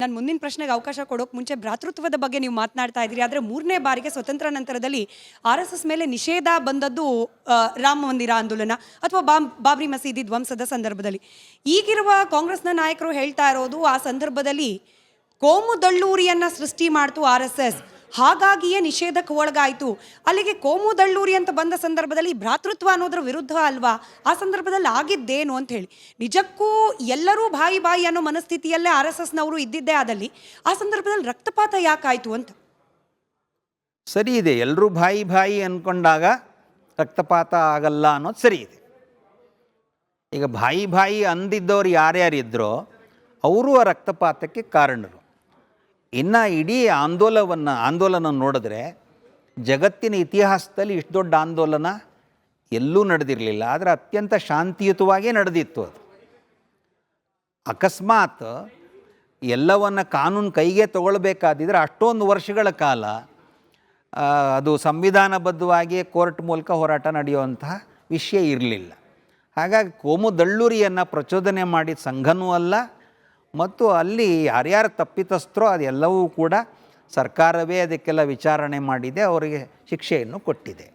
ನಾನು ಮುಂದಿನ ಪ್ರಶ್ನೆಗೆ ಅವಕಾಶ ಕೊಡೋಕೆ ಮುಂಚೆ ಭ್ರಾತೃತ್ವದ ಬಗ್ಗೆ ನೀವು ಮಾತನಾಡ್ತಾ ಇದ್ದೀರಿ. ಆದರೆ ಮೂರನೇ ಬಾರಿಗೆ ಸ್ವತಂತ್ರ ನಂತರದಲ್ಲಿ RSS ಮೇಲೆ ನಿಷೇಧ ಬಂದದ್ದು ರಾಮ ಮಂದಿರ ಆಂದೋಲನ ಅಥವಾ ಬಾಬ್ರಿ ಮಸೀದಿ ಧ್ವಂಸದ ಸಂದರ್ಭದಲ್ಲಿ. ಈಗಿರುವ ಕಾಂಗ್ರೆಸ್ನ ನಾಯಕರು ಹೇಳ್ತಾ ಇರೋದು ಆ ಸಂದರ್ಭದಲ್ಲಿ ಕೋಮು ದಳ್ಳೂರಿಯನ್ನು ಸೃಷ್ಟಿ ಮಾಡ್ತು RSS, ಹಾಗಾಗಿಯೇ ನಿಷೇಧಕ್ಕೆ ಒಳಗಾಯಿತು. ಅಲ್ಲಿಗೆ ಕೋಮು ದಳ್ಳೂರಿ ಅಂತ ಬಂದ ಸಂದರ್ಭದಲ್ಲಿ ಭ್ರಾತೃತ್ವ ಅನ್ನೋದ್ರ ವಿರುದ್ಧ ಅಲ್ವಾ? ಆ ಸಂದರ್ಭದಲ್ಲಿ ಆಗಿದ್ದೇನು ಅಂತ ಹೇಳಿ. ನಿಜಕ್ಕೂ ಎಲ್ಲರೂ ಬಾಯಿ ಬಾಯಿ ಅನ್ನೋ ಮನಸ್ಥಿತಿಯಲ್ಲೇ RSSನವರು ಇದ್ದಿದ್ದೇ ಆದಲ್ಲಿ ಆ ಸಂದರ್ಭದಲ್ಲಿ ರಕ್ತಪಾತ ಯಾಕಾಯಿತು ಅಂತ. ಸರಿ ಇದೆ, ಎಲ್ಲರೂ ಬಾಯಿ ಬಾಯಿ ಅಂದ್ಕೊಂಡಾಗ ರಕ್ತಪಾತ ಆಗಲ್ಲ ಅನ್ನೋದು ಸರಿ ಇದೆ. ಈಗ ಬಾಯಿ ಬಾಯಿ ಅಂದಿದ್ದವ್ರು ಯಾರ್ಯಾರಿದ್ರೋ ಅವರು ಆ ರಕ್ತಪಾತಕ್ಕೆ ಕಾರಣರು. ಇನ್ನು ಇಡೀ ಆಂದೋಲನ ನೋಡಿದ್ರೆ ಜಗತ್ತಿನ ಇತಿಹಾಸದಲ್ಲಿ ಇಷ್ಟು ದೊಡ್ಡ ಆಂದೋಲನ ಎಲ್ಲೂ ನಡೆದಿರಲಿಲ್ಲ. ಆದರೆ ಅತ್ಯಂತ ಶಾಂತಿಯುತವಾಗೇ ನಡೆದಿತ್ತು ಅದು. ಅಕಸ್ಮಾತ್ ಎಲ್ಲವನ್ನು ಕಾನೂನು ಕೈಗೆ ತಗೊಳ್ಬೇಕಾದಿದ್ರೆ ಅಷ್ಟೊಂದು ವರ್ಷಗಳ ಕಾಲ ಅದು ಸಂವಿಧಾನಬದ್ಧವಾಗಿ ಕೋರ್ಟ್ ಮೂಲಕ ಹೋರಾಟ ನಡೆಯುವಂತಹ ವಿಷಯ ಇರಲಿಲ್ಲ. ಹಾಗಾಗಿ ಕೋಮು ದಳ್ಳೂರಿಯನ್ನು ಪ್ರಚೋದನೆ ಮಾಡಿದ ಸಂಘನೂ ಅಲ್ಲ, ಮತ್ತು ಅಲ್ಲಿ ಯಾರ್ಯಾರು ತಪ್ಪಿತಸ್ಥರೋ ಅದೆಲ್ಲವೂ ಕೂಡ ಸರ್ಕಾರವೇ ಅದಕ್ಕೆಲ್ಲ ವಿಚಾರಣೆ ಮಾಡಿದೆ, ಅವರಿಗೆ ಶಿಕ್ಷೆಯನ್ನು ಕೊಟ್ಟಿದೆ.